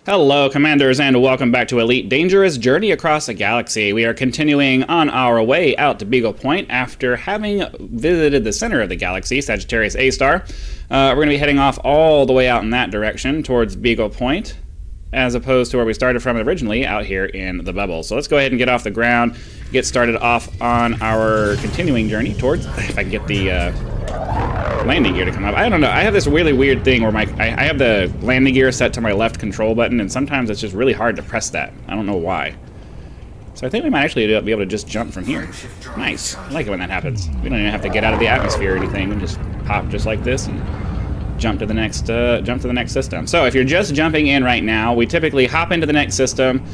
Hello, Commanders, and welcome back to Elite Dangerous Journey Across the Galaxy. We are continuing on our way out to Beagle Point after having visited the center of the galaxy, Sagittarius A-star. We're going to be heading off all the way out in that direction towards Beagle Point, as opposed to where we started from originally, out here in the bubble. So let's go ahead and get off the ground, get started off on our continuing journey towards, if I can get the landing gear to come up. I don't know. I have this really weird thing where I have the landing gear set to my left control button, and sometimes it's just really hard to press that. I don't know why. So I think we might actually be able to just jump from here. Nice. I like it when that happens. We don't even have to get out of the atmosphere or anything. We just pop just like this and jump to the next system. So if you're just jumping in right now, we typically hop into the next system,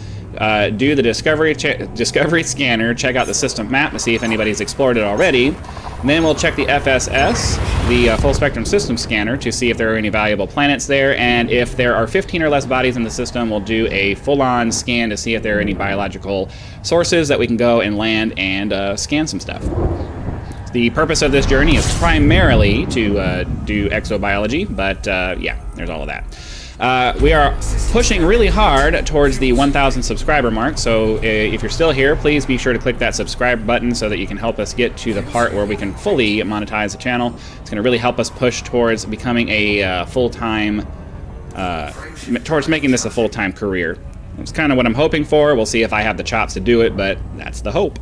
do the discovery scanner, check out the system map to see if anybody's explored it already. And then we'll check the FSS, the full spectrum system scanner, to see if there are any valuable planets there. And if there are 15 or less bodies in the system, we'll do a full-on scan to see if there are any biological sources that we can go and land and scan some stuff. The purpose of this journey is primarily to do exobiology, but yeah, there's all of that. We are pushing really hard towards the 1,000 subscriber mark, so if you're still here, please be sure to click that subscribe button so that you can help us get to the part where we can fully monetize the channel. It's going to really help us push towards becoming a full-time, towards making this a full-time career. That's kind of what I'm hoping for. We'll see if I have the chops to do it, but that's the hope.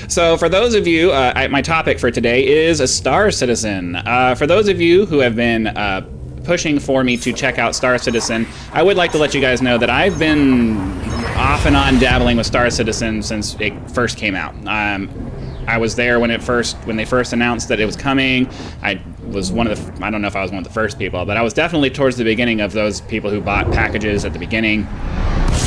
So for those of you, my topic for today is a Star Citizen. For those of you who have been pushing for me to check out Star Citizen, I would like to let you guys know that I've been off and on dabbling with Star Citizen since it first came out. I was there when they first announced that it was coming. I was one of the, I don't know if I was one of the first people, but I was definitely towards the beginning of those people who bought packages at the beginning.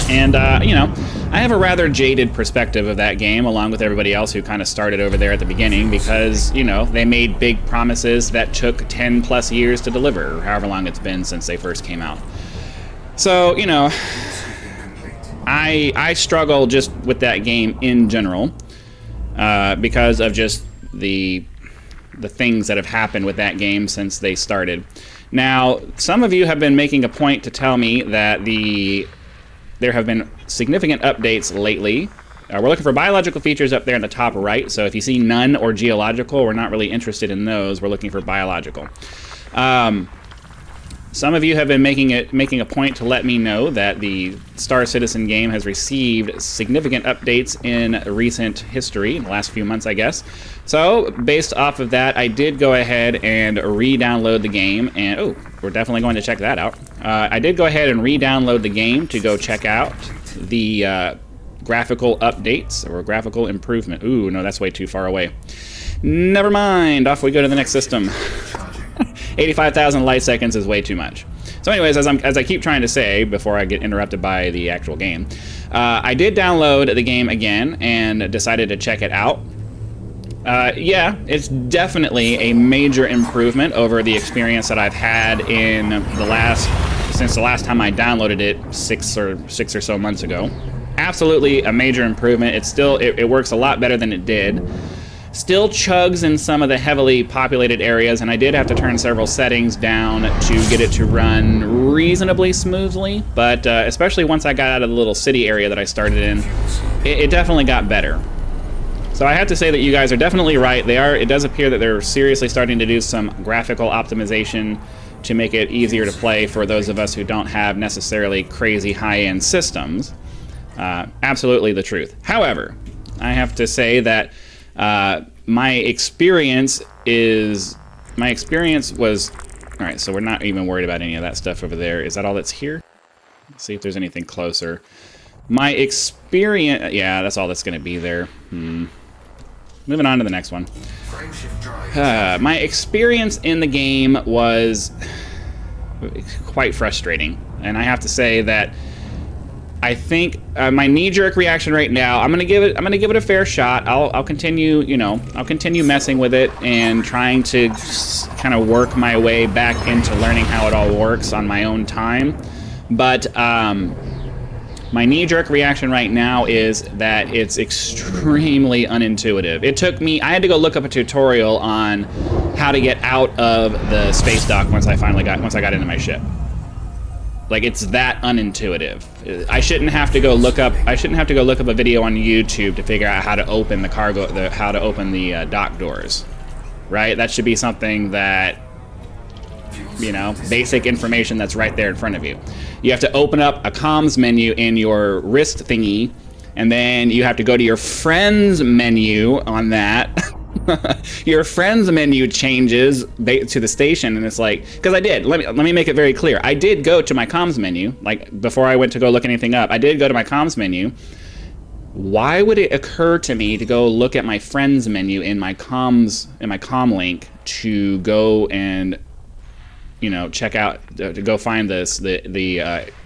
And, you know, I have a rather jaded perspective of that game, along with everybody else who kind of started over there at the beginning, because, you know, they made big promises that took 10 plus years to deliver, or however long it's been since they first came out. So, you know, I struggle just with that game in general, because of just the things that have happened with that game since they started. Now, some of you have been making a point to tell me that there have been significant updates lately. We're looking for biological features up there in the top right, so if you see none or geological, we're not really interested in those. We're looking for biological. Some of you have been making a point to let me know that the Star Citizen game has received significant updates in recent history, in the last few months, I guess. So, based off of that, I did go ahead and re-download the game, and oh, we're definitely going to check that out. I did go ahead and re-download the game to go check out the graphical updates, or graphical improvement. Ooh, no, that's way too far away. Never mind, off we go to the next system. 85,000 light seconds is way too much. So anyways, as I keep trying to say before I get interrupted by the actual game, I did download the game again and decided to check it out. Yeah, it's definitely a major improvement over the experience that I've had since the last time I downloaded it six or so months ago. Absolutely a major improvement. It works a lot better than it did. Still chugs in some of the heavily populated areas, and I did have to turn several settings down to get it to run reasonably smoothly, but especially once I got out of the little city area that I started in, it definitely got better. So I have to say that you guys are definitely right. It does appear that they're seriously starting to do some graphical optimization to make it easier to play for those of us who don't have necessarily crazy high-end systems. Absolutely the truth. However, I have to say that my experience was, all right, so we're not even worried about any of that stuff over there. Is that all that's here? Let's see if there's anything closer. My experience, yeah, that's all that's going to be there. Moving on to the next one. My experience in the game was quite frustrating, and I have to say that I think my knee-jerk reaction right now, I'm gonna give it a fair shot. I'll continue, you know, I'll continue messing with it and trying to kind of work my way back into learning how it all works on my own time. But my knee-jerk reaction right now is that it's extremely unintuitive. It took me, I had to go look up a tutorial on how to get out of the space dock once I got into my ship. Like, it's that unintuitive. I shouldn't have to go look up a video on YouTube to figure out how to open the dock doors, right? That should be something that, you know, basic information that's right there in front of you. You have to open up a comms menu in your wrist thingy, and then you have to go to your friends menu on that. Your friends menu changes to the station, and it's like, because I did, let me make it very clear. I did go to my comms menu, like before I went to go look anything up. I did go to my comms menu. Why would it occur to me to go look at my friends menu in my comm link to go and, you know, check out, to go find the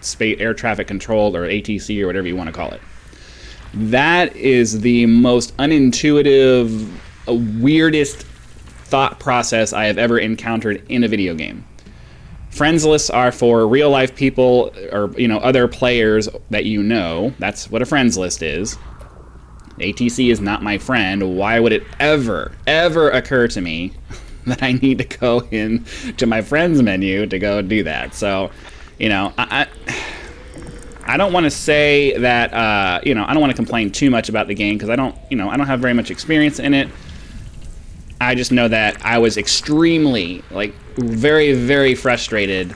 space air traffic control, or ATC, or whatever you want to call it? That is the most unintuitive, weirdest thought process I have ever encountered in a video game. Friends lists are for real life people, or, you know, other players that you know. That's what a friends list is. ATC is not my friend. Why would it ever occur to me that I need to go in to my friends menu to go do that? So, you know, I don't want to say that, you know, I don't want to complain too much about the game, because I don't have very much experience in it. I just know that I was extremely, like, very, very frustrated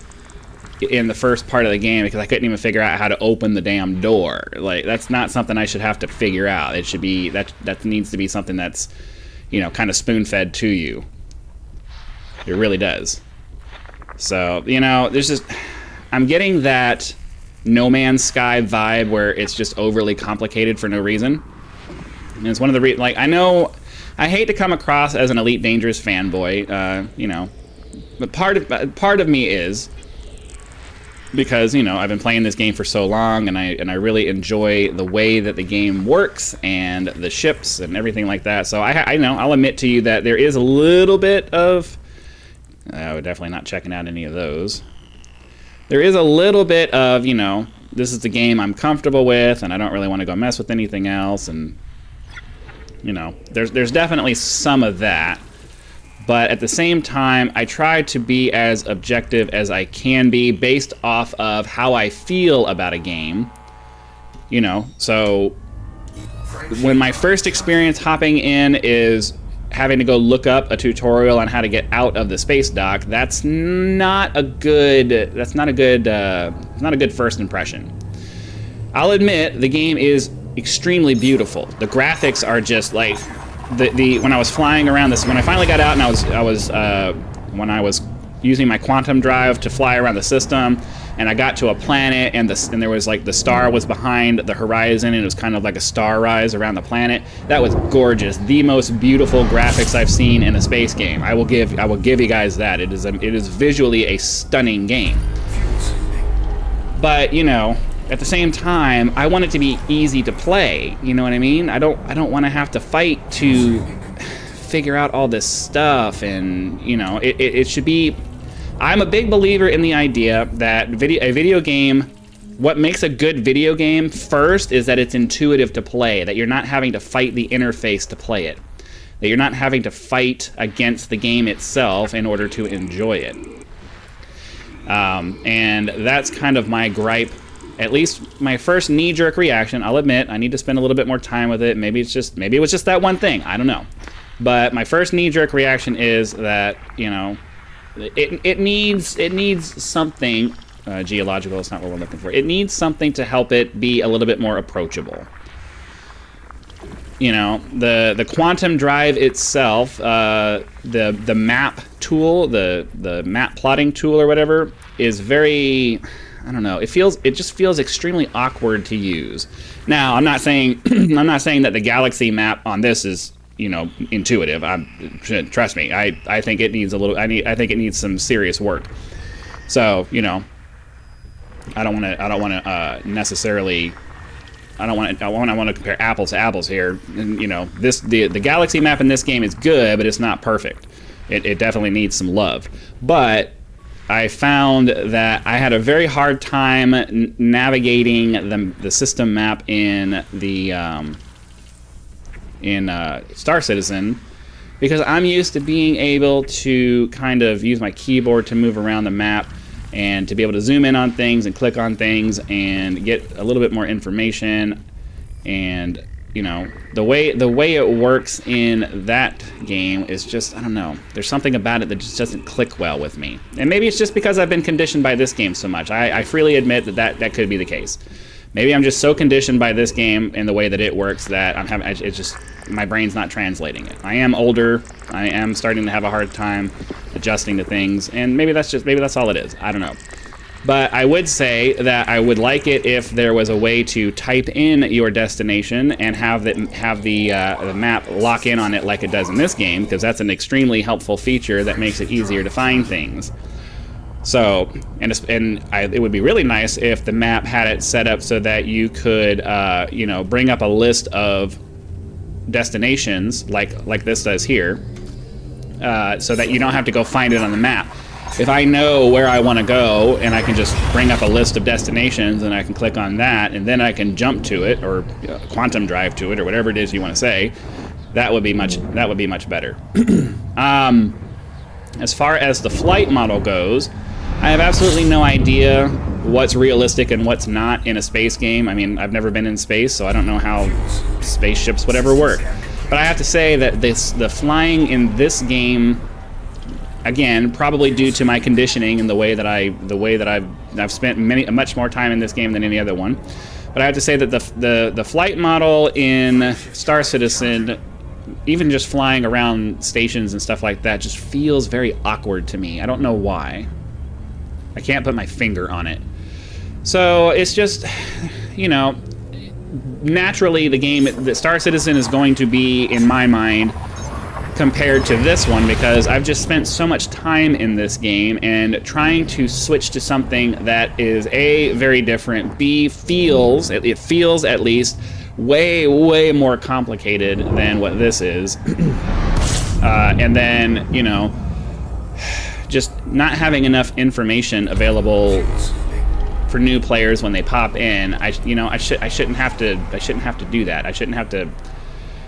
in the first part of the game because I couldn't even figure out how to open the damn door. Like, that's not something I should have to figure out. It should be, that needs to be something that's, you know, kind of spoon-fed to you. It really does. So, you know, there's just, I'm getting that No Man's Sky vibe where it's just overly complicated for no reason. And it's one of the like, I know, I hate to come across as an Elite Dangerous fanboy, you know, but part of me is, because, you know, I've been playing this game for so long, and I really enjoy the way that the game works and the ships and everything like that. So I know, I'll admit to you that there is a little bit of, I would definitely not checking out any of those. There is a little bit of, you know, this is the game I'm comfortable with, and I don't really want to go mess with anything else, and, you know, there's definitely some of that. But at the same time, I try to be as objective as I can be based off of how I feel about a game. You know, so when my first experience hopping in is having to go look up a tutorial on how to get out of the space dock, that's not a good first impression. I'll admit the game is extremely beautiful. The graphics are just like when I was flying around this, when I finally got out and when I was using my quantum drive to fly around the system, and I got to a planet, and there was like the star was behind the horizon, and it was kind of like a star rise around the planet. That was gorgeous. The most beautiful graphics I've seen in a space game. I will give you guys that. It is visually a stunning game. But, you know, at the same time, I want it to be easy to play. You know what I mean? I don't want to have to fight to figure out all this stuff, and, you know, it should be. I'm a big believer in the idea that a video game, what makes a good video game first is that it's intuitive to play, that you're not having to fight the interface to play it, that you're not having to fight against the game itself in order to enjoy it. And that's kind of my gripe. At least my first knee-jerk reaction. I'll admit I need to spend a little bit more time with it. Maybe it was just that one thing. I don't know. But my first knee-jerk reaction is that, you know, it needs something geological. It's not what we're looking for. It needs something to help it be a little bit more approachable. You know, the quantum drive itself, the map tool, the map plotting tool or whatever, is very, I don't know. It just feels extremely awkward to use. Now, I'm not saying that the galaxy map on this is, you know, intuitive. Trust me. I think it needs I think it needs some serious work. So, you know, I want to compare apples to apples here. And, you know, the galaxy map in this game is good, but it's not perfect. It definitely needs some love. But I found that I had a very hard time navigating the system map in Star Citizen, because I'm used to being able to kind of use my keyboard to move around the map. and to be able to zoom in on things and click on things and get a little bit more information. And you know, the way it works in that game is just, I don't know, there's something about it that just doesn't click well with me. And maybe it's just because I've been conditioned by this game so much. I freely admit that could be the case. Maybe I'm just so conditioned by this game and the way that it works that it's just, my brain's not translating it. I am older, I am starting to have a hard time adjusting to things, and maybe that's all it is. I don't know. But I would say that I would like it if there was a way to type in your destination and have the map lock in on it like it does in this game, because that's an extremely helpful feature that makes it easier to find things. So, it would be really nice if the map had it set up so that you could, you know, bring up a list of destinations like this does here, so that you don't have to go find it on the map. If I know where I want to go and I can just bring up a list of destinations and I can click on that and then I can jump to it or quantum drive to it or whatever it is you want to say, that would be much better. As far as the flight model goes, I have absolutely no idea what's realistic and what's not in a space game. I mean, I've never been in space, so I don't know how spaceships would ever work. But I have to say that the flying in this game, again, probably due to my conditioning and the way that I've spent much more time in this game than any other one. But I have to say that the flight model in Star Citizen, even just flying around stations and stuff like that, just feels very awkward to me. I don't know why. I can't put my finger on it. So it's just, you know, naturally the Star Citizen is going to be, in my mind, compared to this one, because I've just spent so much time in this game, and trying to switch to something that is A, very different, B, it feels at least way more complicated than what this is. And then, you know, just not having enough information available for new players when they pop in. I shouldn't have to do that. I shouldn't have to,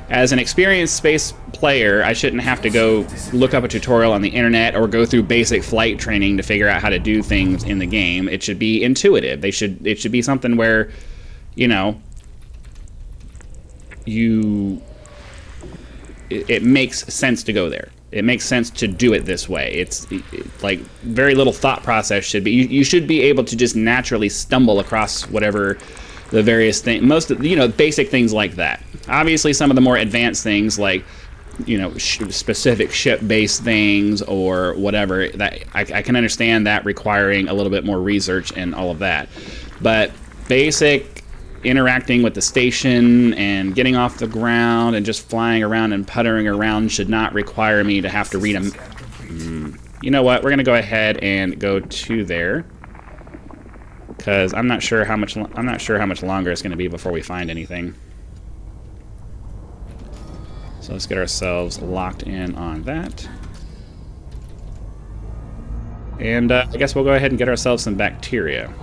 as an experienced space player, I shouldn't have to go look up a tutorial on the internet or go through basic flight training to figure out how to do things in the game. It should be intuitive. It should be something where, you know, it makes sense to go there. It makes sense to do it this way. It's like very little thought process should be. You should be able to just naturally stumble across whatever the various things, basic things like that. Obviously, some of the more advanced things, like, you know, specific ship-based things or whatever, that I can understand that requiring a little bit more research and all of that. But basic interacting with the station and getting off the ground and just flying around and puttering around should not require me to have to read them. You know what? We're gonna go ahead and go to there, because I'm not sure how much longer it's gonna be before we find anything. So let's get ourselves locked in on that. And I guess we'll go ahead and get ourselves some bacteria.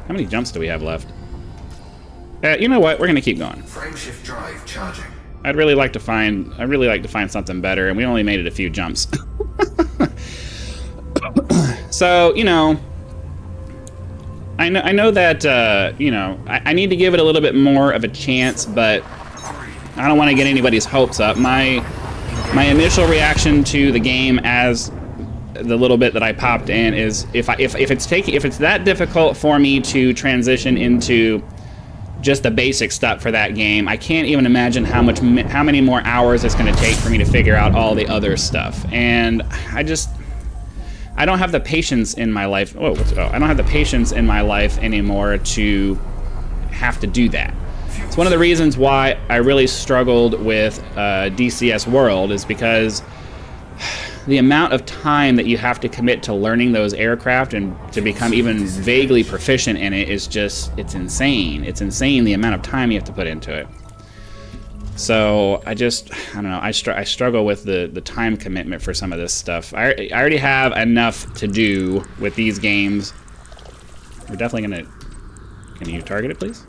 How many jumps do we have left? You know what? We're gonna keep going. Frameshift drive charging. I'd really like to find something better, and we only made it a few jumps. So, you know, I know that you know, I need to give it a little bit more of a chance, but I don't want to get anybody's hopes up. My initial reaction to the game, as the little bit that I popped in, is if it's that difficult for me to transition into just the basic stuff for that game, I can't even imagine how many more hours it's going to take for me to figure out all the other stuff. And I don't have the patience in my life. I don't have the patience in my life anymore to have to do that. It's one of the reasons why I really struggled with DCS World, is because the amount of time that you have to commit to learning those aircraft and to become even vaguely proficient in it is just, it's insane. It's insane the amount of time you have to put into it. So I don't know, I struggle with the time commitment for some of this stuff. I already have enough to do with these games. We're definitely gonna, can you target it, please?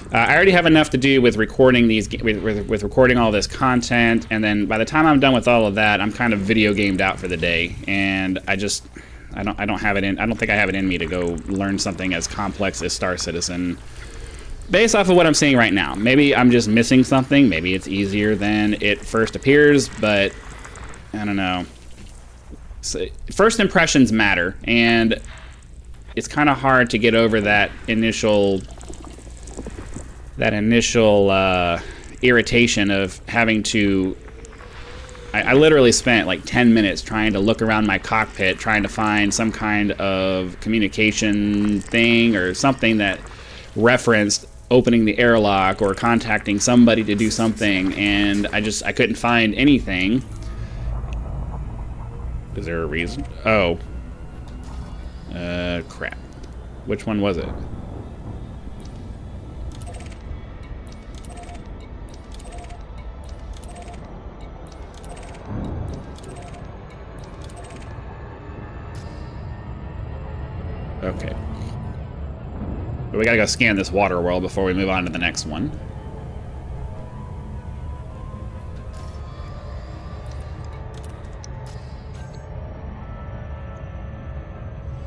I already have enough to do with recording with recording all this content, and then by the time I'm done with all of that, I'm kind of video gamed out for the day, and I just, I don't have it in. I don't think I have it in me to go learn something as complex as Star Citizen. Based off of what I'm seeing right now, maybe I'm just missing something. Maybe it's easier than it first appears, but I don't know. So, first impressions matter, and it's kind of hard to get over that initial irritation of having to. I literally spent like 10 minutes trying to look around my cockpit, trying to find some kind of communication thing or something that referenced opening the airlock or contacting somebody to do something, and I couldn't find anything. Is there a reason? Oh. Crap. Which one was it? Okay. But we gotta go scan this water world before we move on to the next one.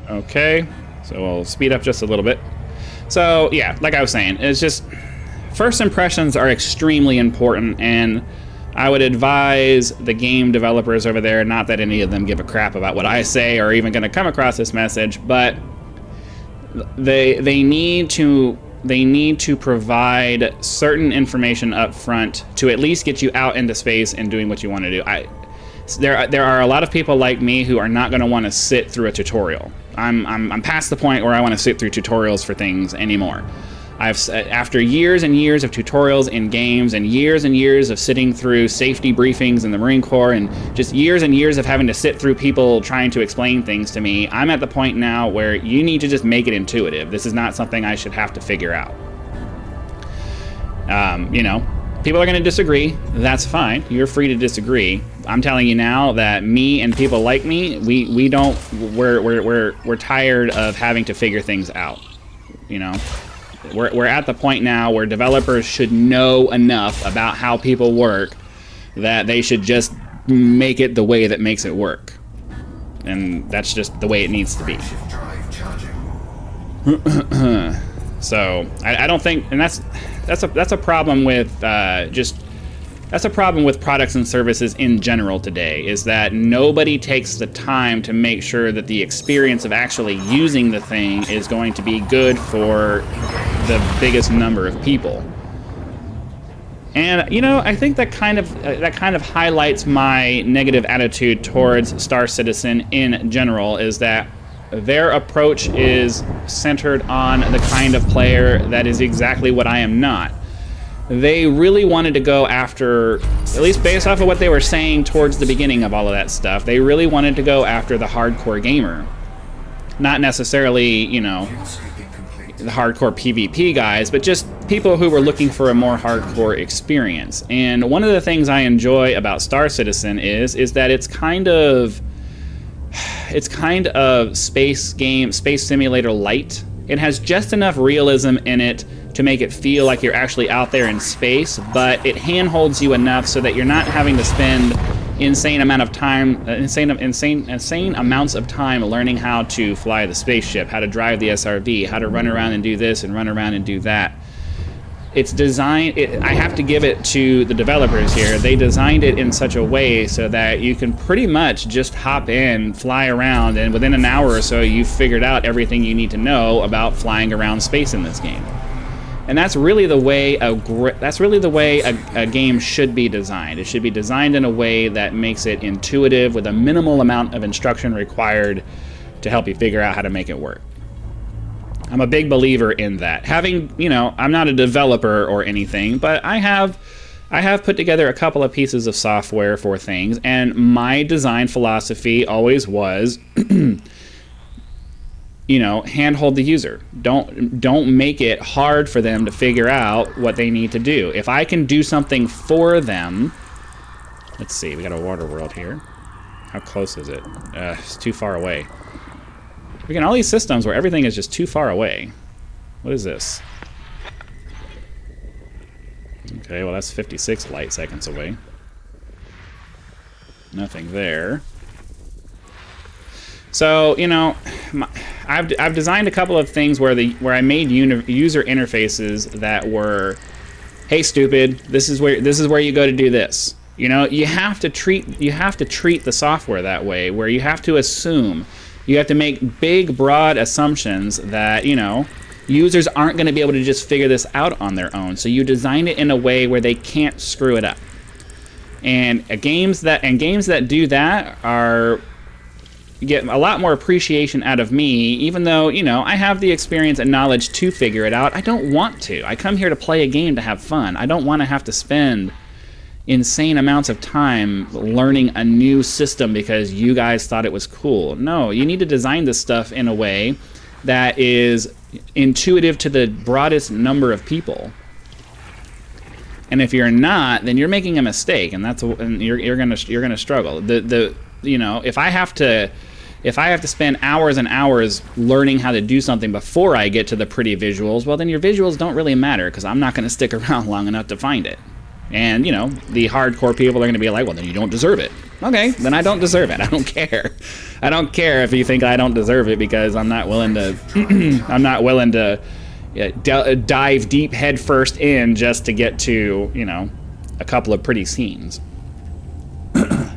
Okay, so we'll speed up just a little bit. So, yeah, like I was saying, it's just... First impressions are extremely important, and I would advise the game developers over there, not that any of them give a crap about what I say or even going to come across this message, but they need to provide certain information up front to at least get you out into space and doing what you want to do. There are a lot of people like me who are not going to want to sit through a tutorial. I'm past the point where I want to sit through tutorials for things anymore. After years and years of tutorials in games and years of sitting through safety briefings in the Marine Corps and just years and years of having to sit through people trying to explain things to me, I'm at the point now where you need to just make it intuitive. This is not something I should have to figure out. You know, people are going to disagree. That's fine. You're free to disagree. I'm telling you now that me and people like me, we're tired of having to figure things out. You know. We're at the point now where developers should know enough about how people work that they should just make it the way that makes it work. And that's just the way it needs to be. So I don't think, and that's a problem with that's a problem with products and services in general today, is that nobody takes the time to make sure that the experience of actually using the thing is going to be good for the biggest number of people. And you know, I think that kind of highlights my negative attitude towards Star Citizen in general, is that their approach is centered on the kind of player that is exactly what I am not. They really wanted to go after, at least based off of what they were saying towards the beginning of all of that stuff, they really wanted to go after the hardcore gamer. Not necessarily, you know, the hardcore PvP guys, but just people who were looking for a more hardcore experience. And one of the things I enjoy about Star Citizen is that it's kind of space simulator light. It has just enough realism in it to make it feel like you're actually out there in space, but it handholds you enough so that you're not having to spend insane amounts of time learning how to fly the spaceship, how to drive the SRV, how to run around and do this and run around and do that. It's designed, I have to give it to the developers here. They designed it in such a way so that you can pretty much just hop in, fly around, and within an hour or so you've figured out everything you need to know about flying around space in this game. And that's really the way a game should be designed. It should be designed in a way that makes it intuitive with a minimal amount of instruction required to help you figure out how to make it work. I'm a big believer in that. Having, you know, I'm not a developer or anything, but I have put together a couple of pieces of software for things, and my design philosophy always was you know, handhold the user. Don't make it hard for them to figure out what they need to do. If I can do something for them, let's see, we got a water world here. How close is it? It's too far away. We got all these systems where everything is just too far away. What is this? Okay, well that's 56 light seconds away. Nothing there. So, you know, I've designed a couple of things where I made user interfaces that were, hey, stupid, this is where you go to do this. You know, you have to treat the software that way, where you have to assume, you have to make big, broad assumptions that, you know, users aren't going to be able to just figure this out on their own. So you design it in a way where they can't screw it up. And games that do that get a lot more appreciation out of me, even though, you know, I have the experience and knowledge to figure it out. I don't want to. I come here to play a game to have fun. I don't want to have to spend insane amounts of time learning a new system because you guys thought it was cool. No, you need to design this stuff in a way that is intuitive to the broadest number of people. And if you're not, then you're making a mistake, and you're gonna struggle. You know, if I have to spend hours and hours learning how to do something before I get to the pretty visuals, well, then your visuals don't really matter, because I'm not going to stick around long enough to find it. And, you know, the hardcore people are going to be like, well, then you don't deserve it. Okay, then I don't deserve it. I don't care. I don't care if you think I don't deserve it, because I'm not willing to dive deep head first in just to get to, you know, a couple of pretty scenes.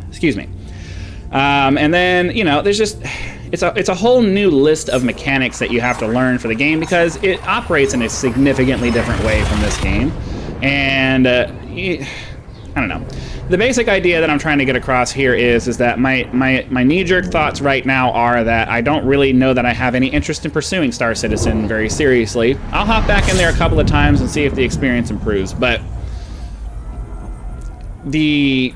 Excuse me. And then, you know, there's just, it's a whole new list of mechanics that you have to learn for the game, because it operates in a significantly different way from this game. And I don't know. The basic idea that I'm trying to get across here is that my knee-jerk thoughts right now are that I don't really know that I have any interest in pursuing Star Citizen very seriously. I'll hop back in there a couple of times and see if the experience improves, but the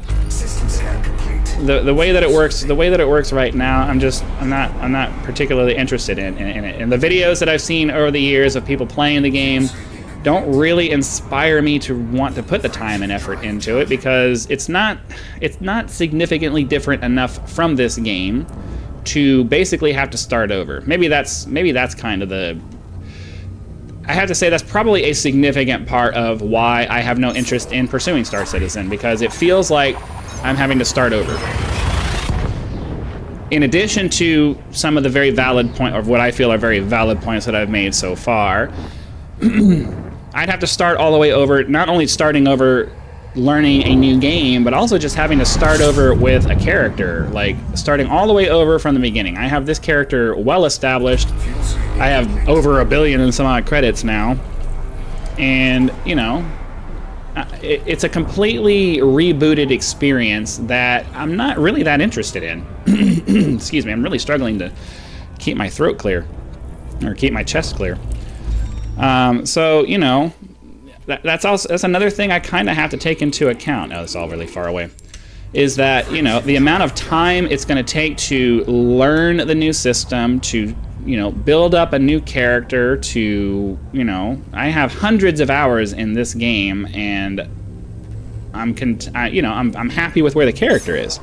way that it works right now, I'm not particularly interested in it. And the videos that I've seen over the years of people playing the game don't really inspire me to want to put the time and effort into it, because it's not significantly different enough from this game to basically have to start over. Maybe that's kind of the, I have to say that's probably a significant part of why I have no interest in pursuing Star Citizen, because it feels like I'm having to start over. In addition to some of the very valid point, or what I feel are very valid points that I've made so far, I'd have to start all the way over, not only starting over learning a new game, but also just having to start over with a character, like starting all the way over from the beginning. I have this character well established. I have over 1 billion and some odd credits now. And, you know, it's a completely rebooted experience that I'm not really that interested in. Excuse me, I'm really struggling to keep my throat clear, or keep my chest clear. So, you know, that's another thing I kind of have to take into account. Oh, it's all really far away. Is that, you know, the amount of time it's going to take to learn the new system, to, you know, build up a new character, to, you know, I have hundreds of hours in this game, and I'm happy with where the character is.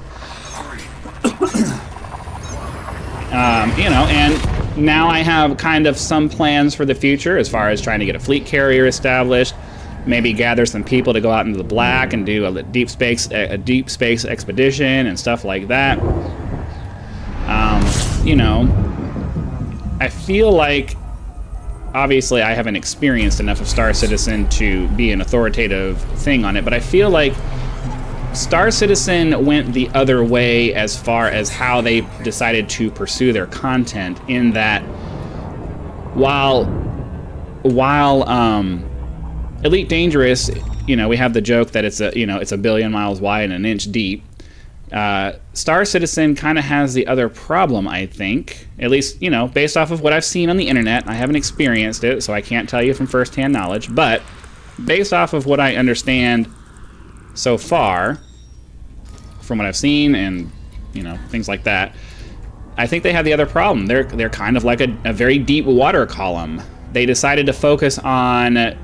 You know, and now I have kind of some plans for the future as far as trying to get a fleet carrier established, maybe gather some people to go out into the black and do a deep space expedition and stuff like that. You know, I feel like, obviously I haven't experienced enough of Star Citizen to be an authoritative thing on it, but I feel like Star Citizen went the other way as far as how they decided to pursue their content, in that while Elite Dangerous, you know, we have the joke that it's a billion miles wide and an inch deep. Star Citizen kind of has the other problem, I think, at least, you know, based off of what I've seen on the internet. I haven't experienced it, so I can't tell you from first-hand knowledge, but based off of what I understand so far, from what I've seen and, you know, things like that, I think they have the other problem. They're kind of like a very deep water column. They decided to focus on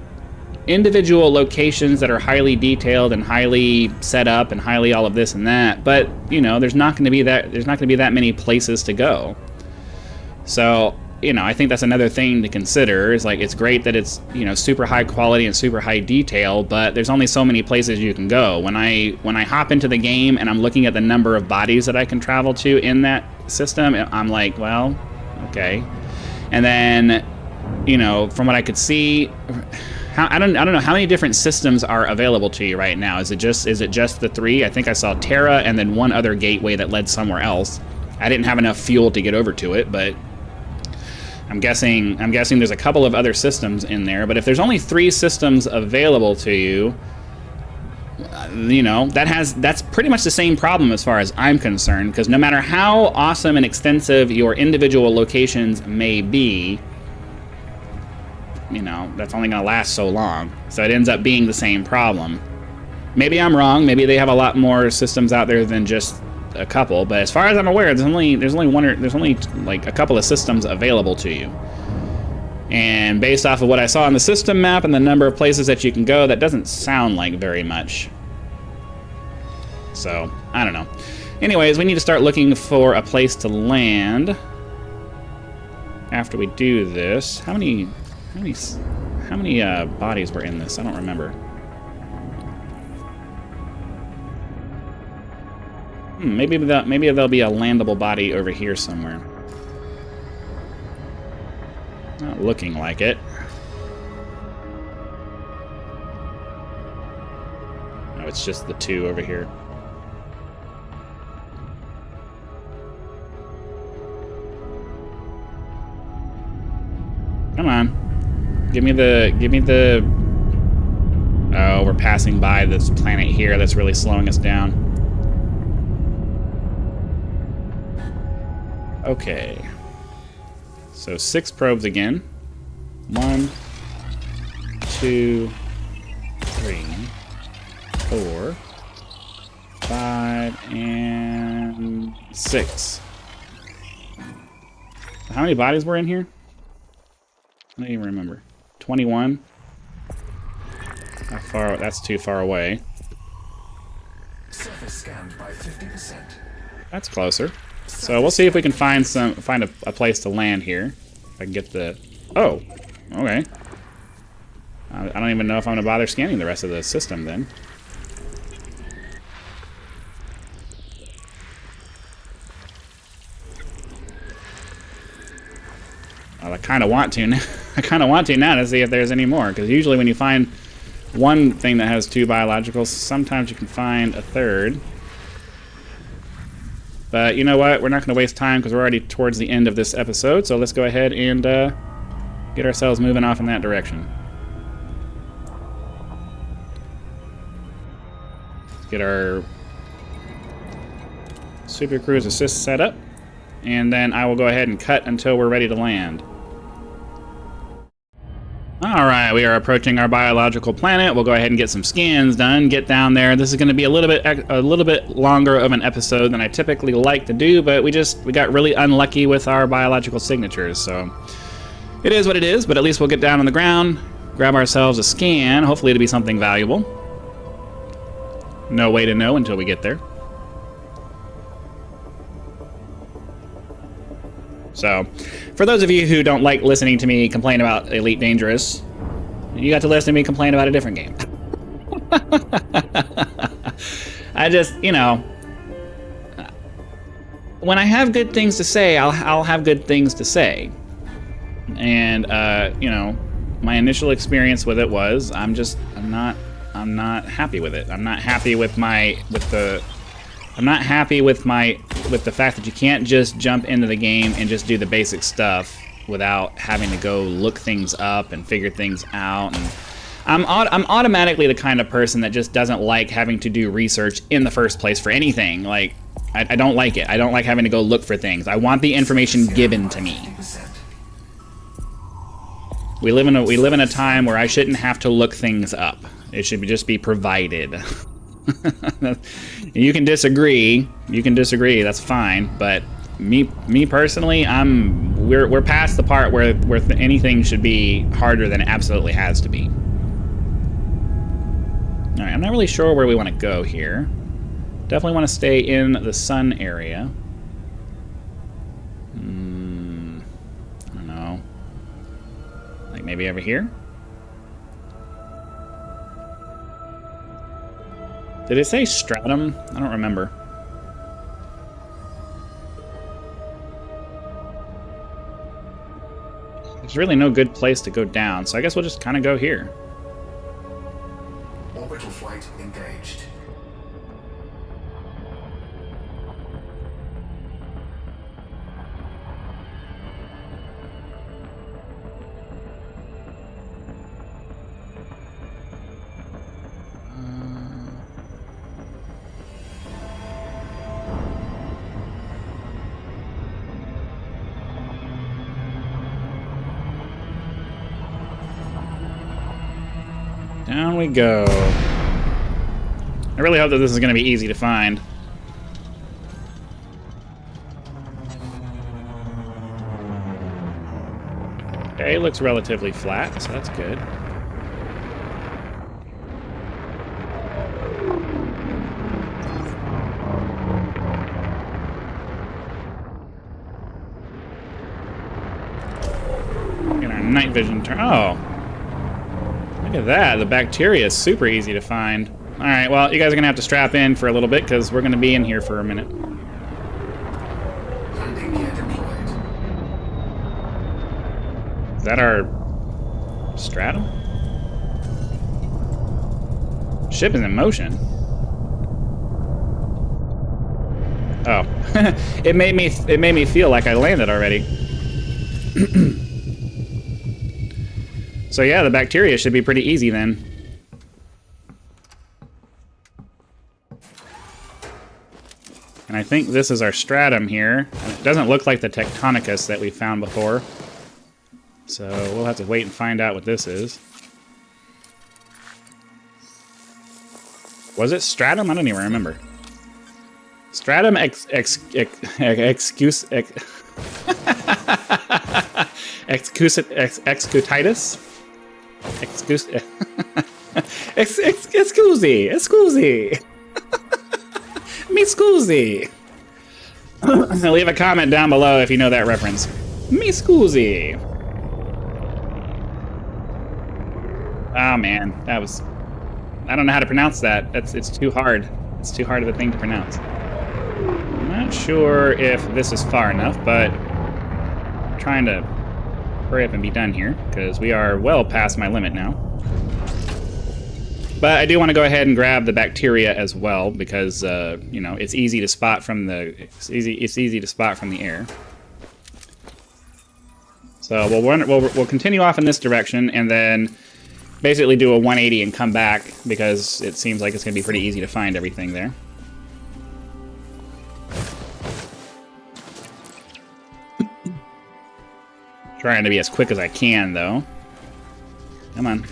individual locations that are highly detailed and highly set up and highly all of this and that, but, you know, there's not going to be that many places to go. So, you know, I think that's another thing to consider, is like, it's great that it's, you know, super high quality and super high detail, but there's only so many places you can go. When I hop into the game and I'm looking at the number of bodies that I can travel to in that system. I'm like, well, okay. And then, you know, from what I could see, I don't know how many different systems are available to you right now. Is it just the 3? I think I saw Terra and then one other gateway that led somewhere else. I didn't have enough fuel to get over to it, but I'm guessing there's a couple of other systems in there. But if there's only 3 systems available to you, you know, that's pretty much the same problem as far as I'm concerned, because no matter how awesome and extensive your individual locations may be, you know, that's only going to last so long. So it ends up being the same problem. Maybe I'm wrong. Maybe they have a lot more systems out there than just a couple, but as far as I'm aware, there's only like a couple of systems available to you. And based off of what I saw on the system map and the number of places that you can go, that doesn't sound like very much. So, I don't know. Anyways, we need to start looking for a place to land. After we do this, how many bodies were in this? I don't remember. Maybe there'll be a landable body over here somewhere. Not looking like it. No, it's just the 2 over here. Come on. Give me the... Oh, we're passing by this planet here that's really slowing us down. Okay. So 6 probes again. 1, 2, 3, 4, 5, and 6. How many bodies were in here? I don't even remember. 21? How far? That's too far away. Surface scanned by 50%. That's closer. So we'll see if we can find a place to land here. If I can get the... Oh, okay. I don't even know if I'm going to bother scanning the rest of the system then. Well, I kind of want to now. I kind of want to now to see if there's any more, because usually when you find one thing that has 2 biologicals, sometimes you can find a third. But you know what? We're not going to waste time because we're already towards the end of this episode. So let's go ahead and get ourselves moving off in that direction. Get our Super Cruise Assist set up. And then I will go ahead and cut until we're ready to land. Alright, we are approaching our biological planet. We'll go ahead and get some scans done, get down there. This is going to be a little bit longer of an episode than I typically like to do, but we got really unlucky with our biological signatures, so it is what it is, but at least we'll get down on the ground, grab ourselves a scan. Hopefully it'll be something valuable. No way to know until we get there. So, for those of you who don't like listening to me complain about Elite Dangerous, you got to listen to me complain about a different game. I just, you know, when I have good things to say, I'll have good things to say. And, you know, my initial experience with it was, I'm not happy with it. I'm not happy with the fact that you can't just jump into the game and just do the basic stuff without having to go look things up and figure things out. And I'm automatically the kind of person that just doesn't like having to do research in the first place for anything. Like, I don't like it. I don't like having to go look for things. I want the information given to me. We live in a time where I shouldn't have to look things up. It should just be provided. You can disagree. That's fine. But me personally, we're past the part where anything should be harder than it absolutely has to be. All right, I'm not really sure where we want to go here. Definitely want to stay in the sun area. I don't know. Like maybe over here? Did it say stratum? I don't remember. There's really no good place to go down, so I guess we'll just kind of go here. Orbital flight engaged. Down we go. I really hope that this is going to be easy to find. Okay, looks relatively flat, so that's good. Get our night vision turn. Oh! Look at that, the bacteria is super easy to find. Alright, well, you guys are going to have to strap in for a little bit, because we're going to be in here for a minute. Landing gear deployed. Is that our stratum? Ship is in motion. Oh. it made me feel like I landed already. So yeah, the bacteria should be pretty easy then. And I think this is our stratum here. And it doesn't look like the Tectonicus that we found before. So we'll have to wait and find out what this is. Was it stratum? I don't even remember. Stratum excutitus? Scusi. Me scusi. Leave a comment down below if you know that reference. Me scusi. Oh man, that was... I don't know how to pronounce that. It's too hard. It's too hard of a thing to pronounce. I'm not sure if this is far enough, but I'm trying to hurry up and be done here, because we are well past my limit now. But I do want to go ahead and grab the bacteria as well, because you know, it's easy to spot from the easy to spot from the air. So we'll continue off in this direction, and then basically do a 180 and come back, because it seems like it's going to be pretty easy to find everything there. Trying to be as quick as I can, though. Come on.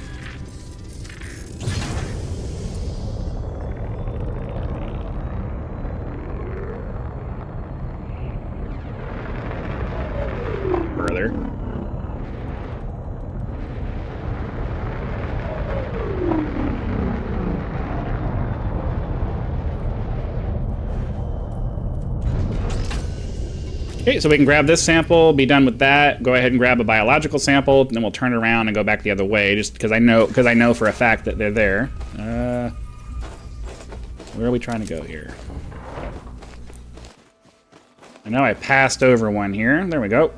Further. Okay, so we can grab this sample, be done with that, go ahead and grab a biological sample, and then we'll turn around and go back the other way, just because I know for a fact that they're there. Where are we trying to go here? I know I passed over one here. There we go.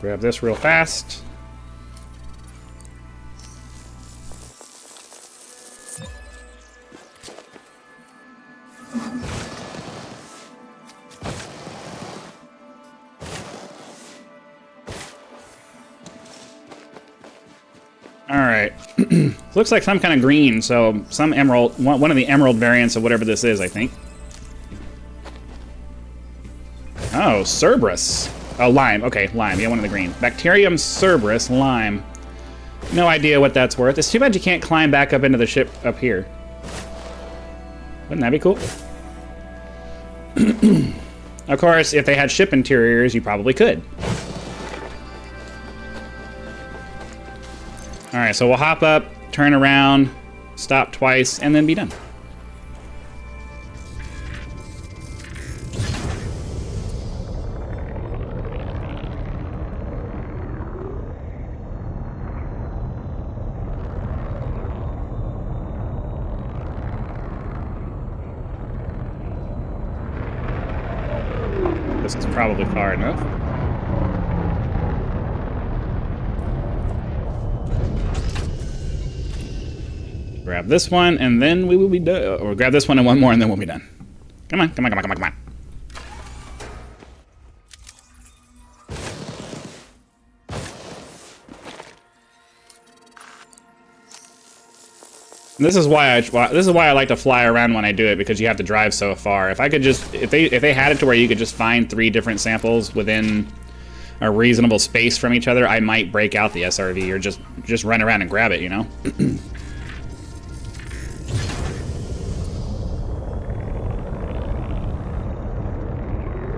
Grab this real fast. Alright. Looks like some kind of green, so some emerald, one of the emerald variants of whatever this is, I think. Oh, Cerberus. Oh, lime. Okay, lime. Yeah, one of the green. Bacterium Cerberus, lime. No idea what that's worth. It's too bad you can't climb back up into the ship up here. Wouldn't that be cool? Of course, if they had ship interiors, you probably could. Alright, so we'll hop up, turn around, stop twice, and then be done. This is probably far enough. Grab this one, and then we will be done. Or grab this one and one more, and then we'll be done. Come on, come on, come on, come on, come on. This is why I like to fly around when I do it, because you have to drive so far. If I could just, if they had it to where you could just find 3 different samples within a reasonable space from each other, I might break out the SRV or just run around and grab it, you know?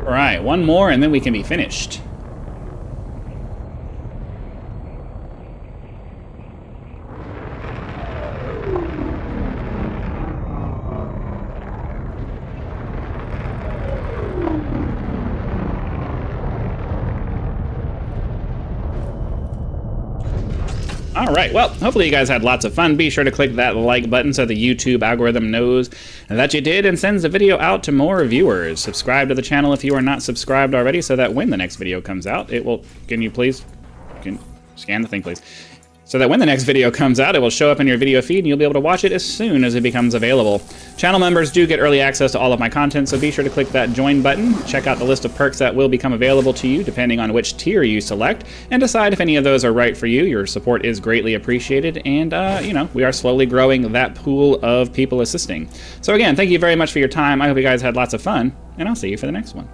All right, one more and then we can be finished. All right, well, hopefully you guys had lots of fun. Be sure to click that like button so the YouTube algorithm knows that you did and sends the video out to more viewers. Subscribe to the channel if you are not subscribed already so that when the next video comes out, it will... Can you please... scan the thing, please. So that when the next video comes out, it will show up in your video feed and you'll be able to watch it as soon as it becomes available. Channel members do get early access to all of my content, so be sure to click that join button. Check out the list of perks that will become available to you depending on which tier you select, and decide if any of those are right for you. Your support is greatly appreciated, and, you know, we are slowly growing that pool of people assisting. So again, thank you very much for your time. I hope you guys had lots of fun, and I'll see you for the next one.